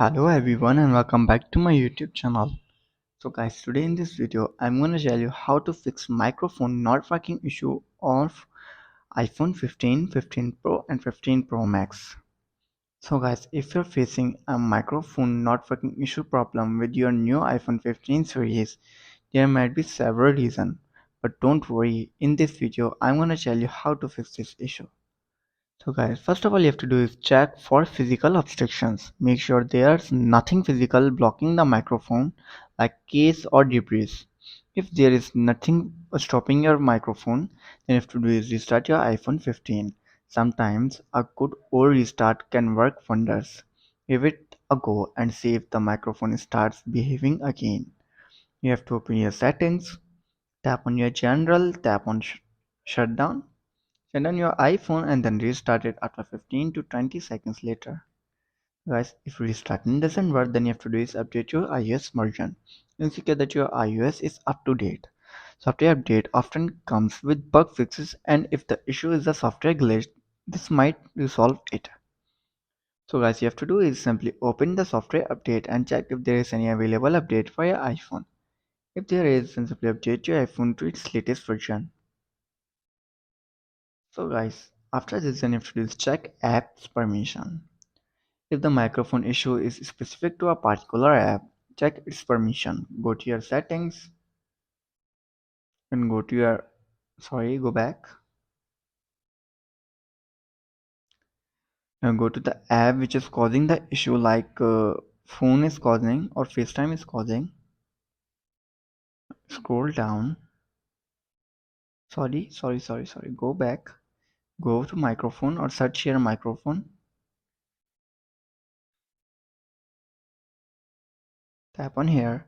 Hello everyone and welcome back to my YouTube channel. So guys, today in this video I'm gonna tell you how to fix microphone not working issue of iPhone 15, 15 Pro and 15 Pro Max. So guys, if you're facing a microphone not working issue problem with your new iPhone 15 series, there might be several reasons. But don't worry, in this video I'm gonna tell you how to fix this issue. So guys, first of all you have to do is check for physical obstructions. Make sure there's nothing physical blocking the microphone like case or debris. If there is nothing stopping your microphone, then you have to do is restart your iPhone 15. Sometimes a good old restart can work wonders. Give it a go and see if the microphone starts behaving again. You have to open your settings, tap on your general, tap on shutdown. Shut down your iPhone and then restart it after 15 to 20 seconds later. Guys, if restarting doesn't work, then you have to do is update your iOS version. Ensure that your iOS is up to date. Software update often comes with bug fixes, and if the issue is a software glitch, this might resolve it. So guys, you have to do is simply open the software update and check if there is any available update for your iPhone. If there is, then simply update your iPhone to its latest version. So guys, after this then you have to do is check apps permission. If the microphone issue is specific to a particular app, check its permission. Go to your settings and go back and go to the app which is causing the issue like phone is causing or FaceTime is causing. Scroll down. Sorry. Go back. Go to microphone or search here microphone. Tap on here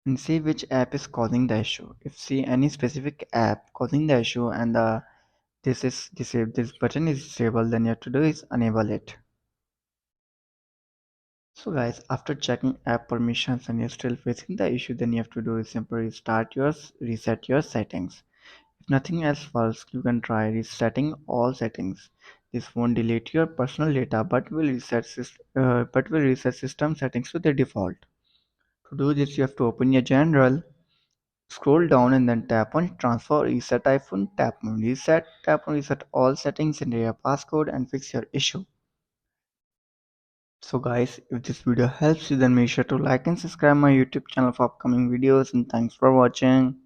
and see which app is causing the issue. If see any specific app causing the issue and this button is disabled, then you have to do is enable it. So guys, after checking app permissions and you're still facing the issue, then you have to do is simply reset your settings. If nothing else works, you can try resetting all settings. This won't delete your personal data but will reset system settings to their default. To do this, you have to open your general. Scroll down and then tap on transfer reset iPhone, tap on reset all settings, enter your passcode and fix your issue. So guys, if this video helps you then make sure to like and subscribe my YouTube channel for upcoming videos and thanks for watching.